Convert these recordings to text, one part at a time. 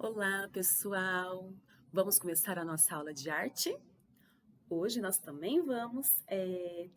Olá, pessoal! Vamos começar a nossa aula de arte? Hoje nós também vamos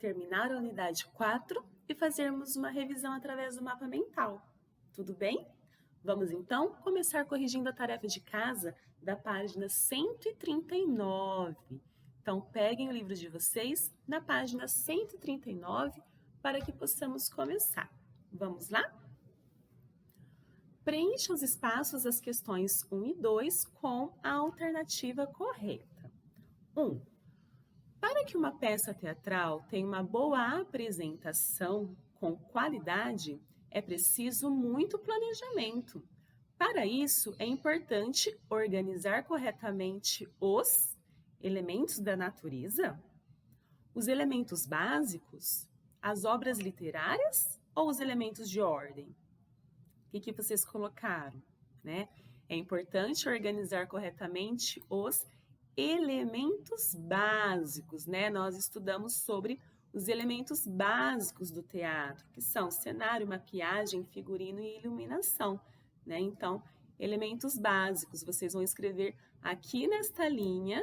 terminar a unidade 4 e fazermos uma revisão através do mapa mental. Tudo bem? Vamos então começar corrigindo a tarefa de casa da página 139. Então, peguem o livro de vocês na página 139 para que possamos começar. Vamos lá? Preencha os espaços das questões 1 e 2 com a alternativa correta. 1. Para que uma peça teatral tenha uma boa apresentação com qualidade, é preciso muito planejamento. Para isso, é importante organizar corretamente os elementos da natureza, os elementos básicos, as obras literárias ou os elementos de ordem? O que vocês colocaram, né? É importante organizar corretamente os elementos básicos, né? Nós estudamos sobre os elementos básicos do teatro, que são cenário, maquiagem, figurino e iluminação, né? Então, elementos básicos, vocês vão escrever aqui nesta linha,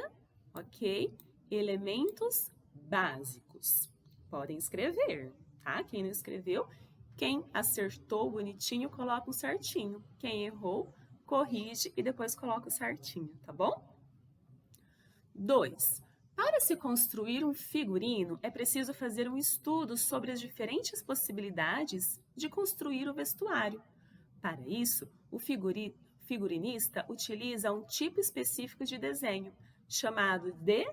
ok? Elementos básicos. Podem escrever, tá? Quem não escreveu, quem acertou bonitinho, coloca o certinho. Quem errou, corrige e depois coloca o certinho, tá bom? 2. Para se construir um figurino, é preciso fazer um estudo sobre as diferentes possibilidades de construir o vestuário. Para isso, o figurinista utiliza um tipo específico de desenho, chamado de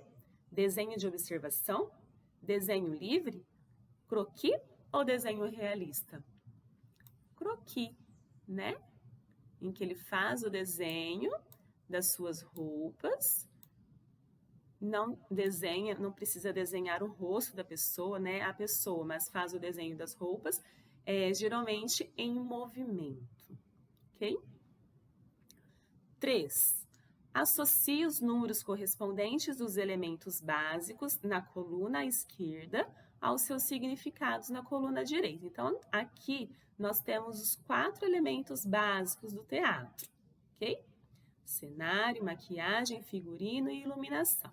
desenho de observação, desenho livre, croquis ou desenho realista? Croquis, né? Em que ele faz o desenho das suas roupas, não desenha, não precisa desenhar o rosto da pessoa, né? A pessoa, mas faz o desenho das roupas, geralmente em movimento, ok? 3. Associe os números correspondentes dos elementos básicos na coluna esquerda aos seus significados na coluna direita. Então, aqui nós temos os 4 elementos básicos do teatro, ok? Cenário, maquiagem, figurino e iluminação.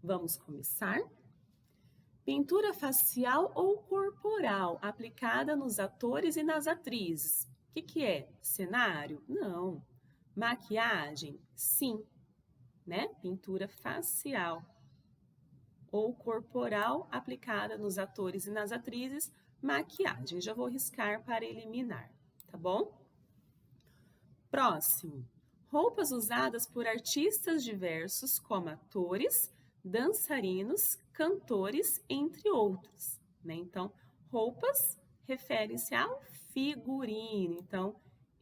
Vamos começar? Pintura facial ou corporal aplicada nos atores e nas atrizes. O que é? Cenário? Não. Maquiagem? Sim, né? Pintura facial ou corporal aplicada nos atores e nas atrizes, maquiagem. Já vou riscar para eliminar, tá bom? Próximo. Roupas usadas por artistas diversos, como atores, dançarinos, cantores, entre outros, né? Então, roupas refere-se ao figurino. Então,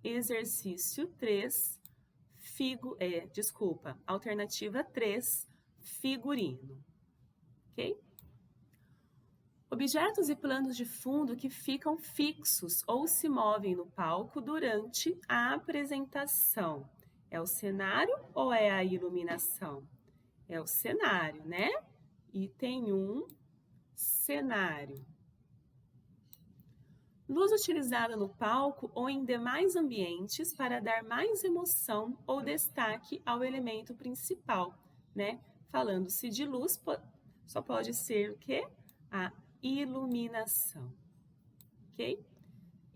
exercício 3, alternativa 3, figurino, ok? Objetos e planos de fundo que ficam fixos ou se movem no palco durante a apresentação. É o cenário ou é a iluminação? É o cenário, né? Item 1, cenário. Luz utilizada no palco ou em demais ambientes para dar mais emoção ou destaque ao elemento principal, né? Falando-se de luz, só pode ser o quê? A iluminação, ok?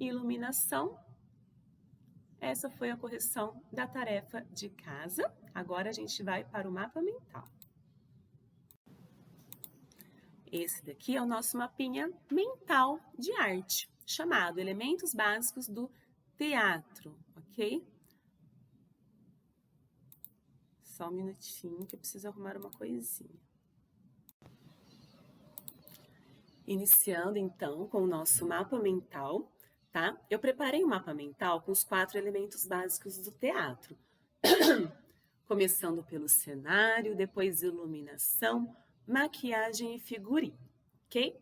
Iluminação. Essa foi a correção da tarefa de casa. Agora a gente vai para o mapa mental. Esse daqui é o nosso mapinha mental de arte, chamado Elementos Básicos do Teatro, ok? Só um minutinho que eu preciso arrumar uma coisinha. Iniciando, então, com o nosso mapa mental, tá? Eu preparei um mapa mental com os 4 elementos básicos do teatro. Começando pelo cenário, depois iluminação, maquiagem e figurino, ok?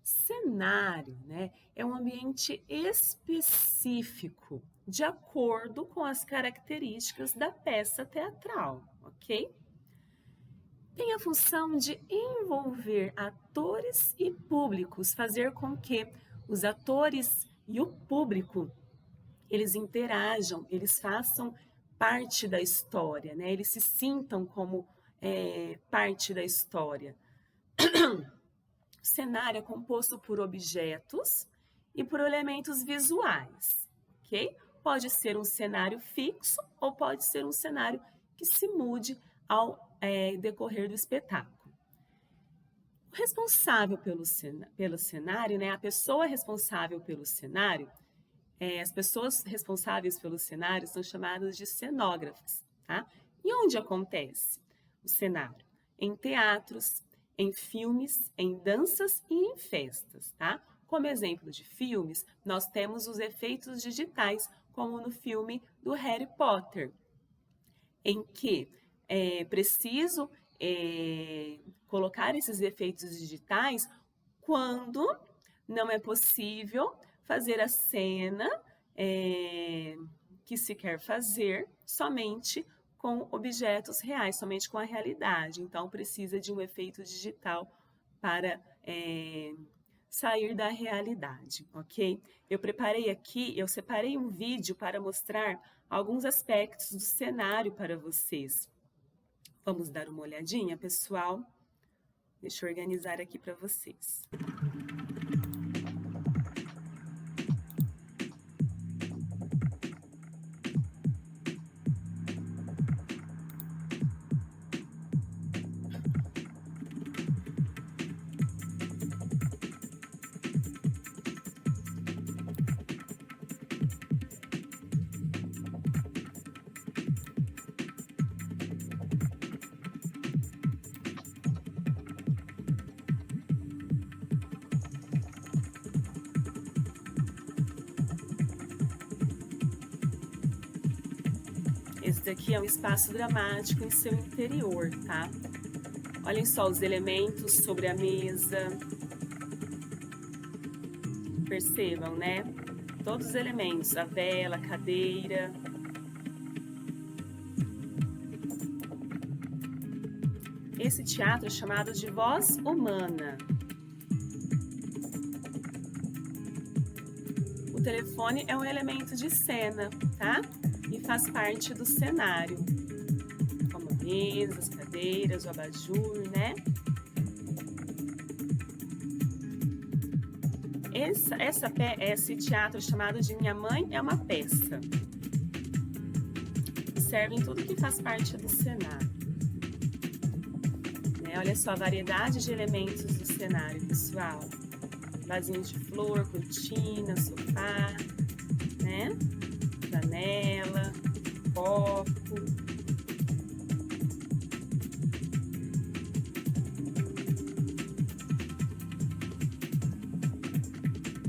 Cenário, né, é um ambiente específico, de acordo com as características da peça teatral, ok? Tem a função de envolver atores e públicos, fazer com que os atores e o público, eles interajam, eles façam parte da história, né? Eles se sintam como parte da história. O cenário é composto por objetos e por elementos visuais, ok? Pode ser um cenário fixo ou pode ser um cenário que se mude ao decorrer do espetáculo. O responsável pelo cenário, né? A pessoa responsável pelo cenário, as pessoas responsáveis pelo cenário são chamadas de cenógrafos, tá? E onde acontece o cenário? Em teatros, em filmes, em danças e em festas, tá? Como exemplo de filmes, nós temos os efeitos digitais, como no filme do Harry Potter, em que é preciso colocar esses efeitos digitais quando não é possível fazer a cena que se quer fazer somente com objetos reais, somente com a realidade. Então, precisa de um efeito digital para sair da realidade, ok? Eu separei um vídeo para mostrar alguns aspectos do cenário para vocês. Vamos dar uma olhadinha, pessoal? Deixa eu organizar aqui para vocês. Esse daqui é um espaço dramático em seu interior, tá? Olhem só os elementos sobre a mesa. Percebam, né? Todos os elementos, a vela, a cadeira. Esse teatro é chamado de voz humana. O telefone é um elemento de cena, tá? E faz parte do cenário, como mesas, cadeiras, o abajur, né? Esse teatro chamado de Minha Mãe é uma peça. Observem tudo que faz parte do cenário. Olha só a variedade de elementos do cenário, pessoal. Vasinho de flor, cortina, sofá, né? Janela, copo.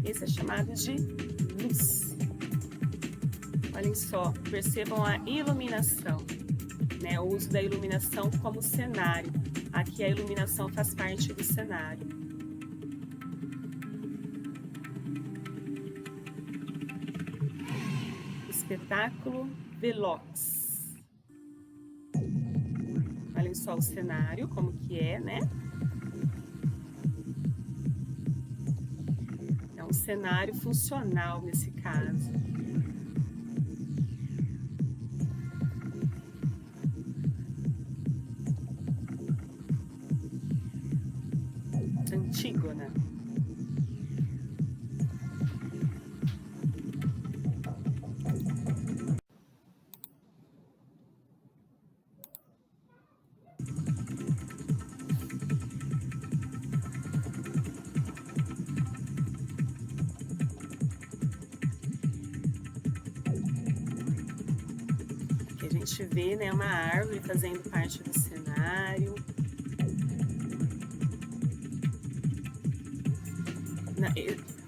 Esse é chamado de luz. Olhem só, percebam a iluminação, né? O uso da iluminação como cenário. Aqui a iluminação faz parte do cenário. Espetáculo veloz. Olhem só o cenário, como que é, né? É um cenário funcional nesse caso. Antígona. Aqui a gente vê, né, uma árvore fazendo parte do cenário.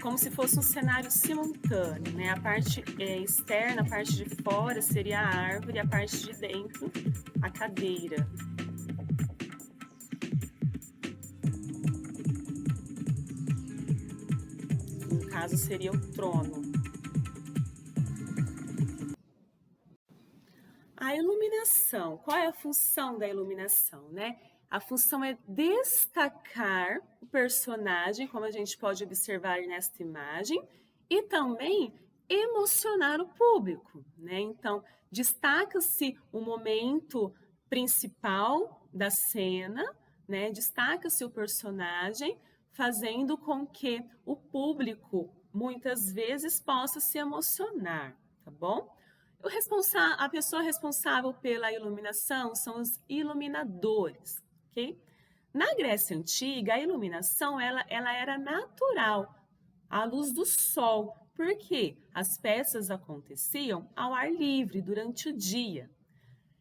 Como se fosse um cenário simultâneo, né? A parte externa, a parte de fora seria a árvore, a parte de dentro, a cadeira. No caso, seria o trono. A iluminação, qual é a função da iluminação, né? A função é destacar o personagem, como a gente pode observar nesta imagem, e também emocionar o público, né? Então, destaca-se o momento principal da cena, né? Destaca-se o personagem, fazendo com que o público muitas vezes possa se emocionar, tá bom? A pessoa responsável pela iluminação são os iluminadores, ok? Na Grécia Antiga, a iluminação ela era natural, à luz do sol, porque as peças aconteciam ao ar livre durante o dia.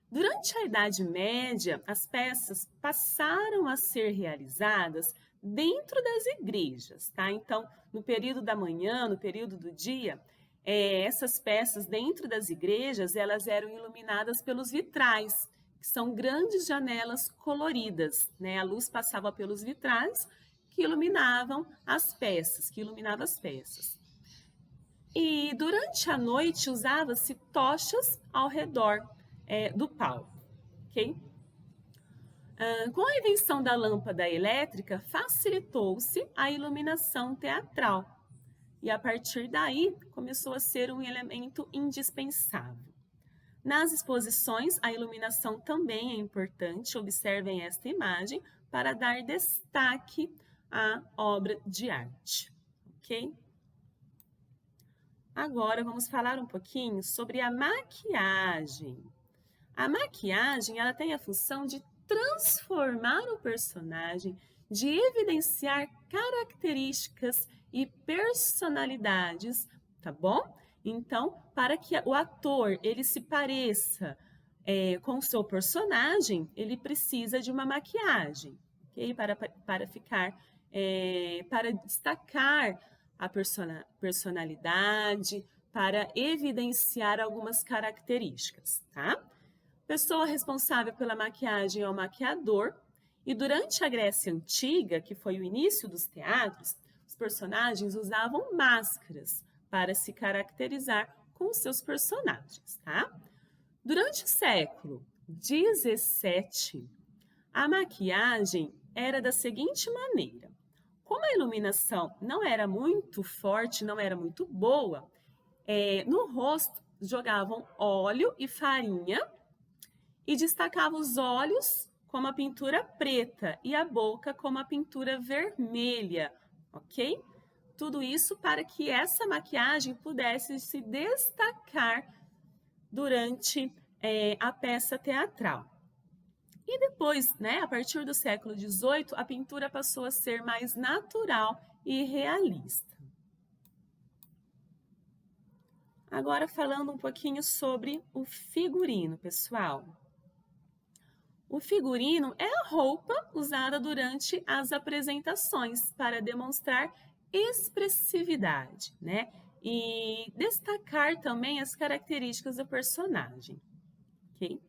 Durante a Idade Média, as peças passaram a ser realizadas dentro das igrejas, tá? Então, no período da manhã, no período do dia, essas peças dentro das igrejas, elas eram iluminadas pelos vitrais, que são grandes janelas coloridas, né? A luz passava pelos vitrais que iluminavam as peças, que iluminavam as peças. E durante a noite usava-se tochas ao redor do palco, ok? Com a invenção da lâmpada elétrica, facilitou-se a iluminação teatral. E a partir daí, começou a ser um elemento indispensável. Nas exposições, a iluminação também é importante. Observem esta imagem para dar destaque à obra de arte, ok? Agora vamos falar um pouquinho sobre a maquiagem. A maquiagem, ela tem a função de transformar o personagem, de evidenciar características e personalidades, tá bom? Então, para que o ator ele se pareça com o seu personagem, ele precisa de uma maquiagem, ok? Para ficar, para destacar a personalidade, para evidenciar algumas características, tá? Pessoa responsável pela maquiagem é o maquiador, e durante a Grécia Antiga, que foi o início dos teatros, os personagens usavam máscaras para se caracterizar com os seus personagens, tá? Durante o século XVII, a maquiagem era da seguinte maneira: como a iluminação não era muito forte, não era muito boa, no rosto jogavam óleo e farinha e destacavam os olhos com uma pintura preta e a boca com uma pintura vermelha, ok? Tudo isso para que essa maquiagem pudesse se destacar durante a peça teatral. E depois, né, a partir do século XVIII, a pintura passou a ser mais natural e realista. Agora falando um pouquinho sobre o figurino, pessoal. O figurino é a roupa usada durante as apresentações para demonstrar expressividade, né? E destacar também as características do personagem, ok?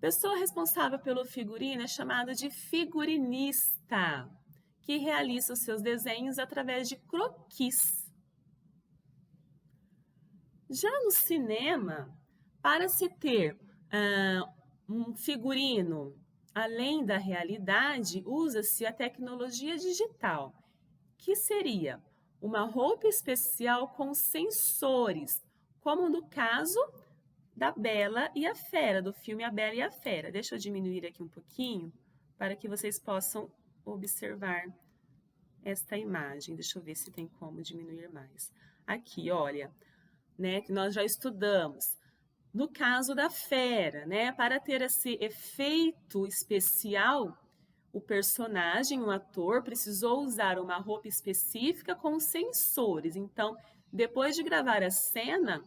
Pessoa responsável pelo figurino é chamada de figurinista, que realiza os seus desenhos através de croquis. Já no cinema, para se ter um figurino além da realidade, usa-se a tecnologia digital, que seria uma roupa especial com sensores, como no caso da Bela e a Fera, do filme A Bela e a Fera. Deixa eu diminuir aqui um pouquinho para que vocês possam observar esta imagem. Deixa eu ver se tem como diminuir mais. Aqui, olha, né, que nós já estudamos. No caso da fera, né, para ter esse efeito especial, o personagem, o ator, precisou usar uma roupa específica com sensores. Então, depois de gravar a cena,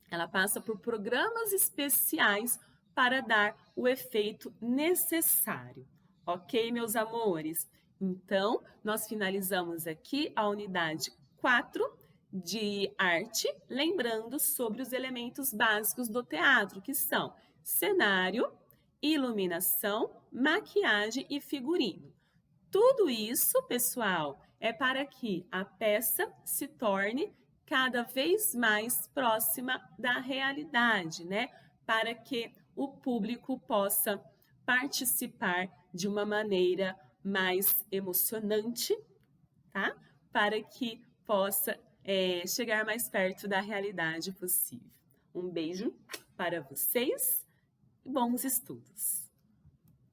ela passa por programas especiais para dar o efeito necessário. Ok, meus amores? Então, nós finalizamos aqui a unidade 4 de arte, lembrando sobre os elementos básicos do teatro, que são cenário, iluminação, maquiagem e figurino. Tudo isso, pessoal, é para que a peça se torne cada vez mais próxima da realidade, né? Para que o público possa participar de uma maneira mais emocionante, tá? Para que possa chegar mais perto da realidade possível. Um beijo para vocês e bons estudos!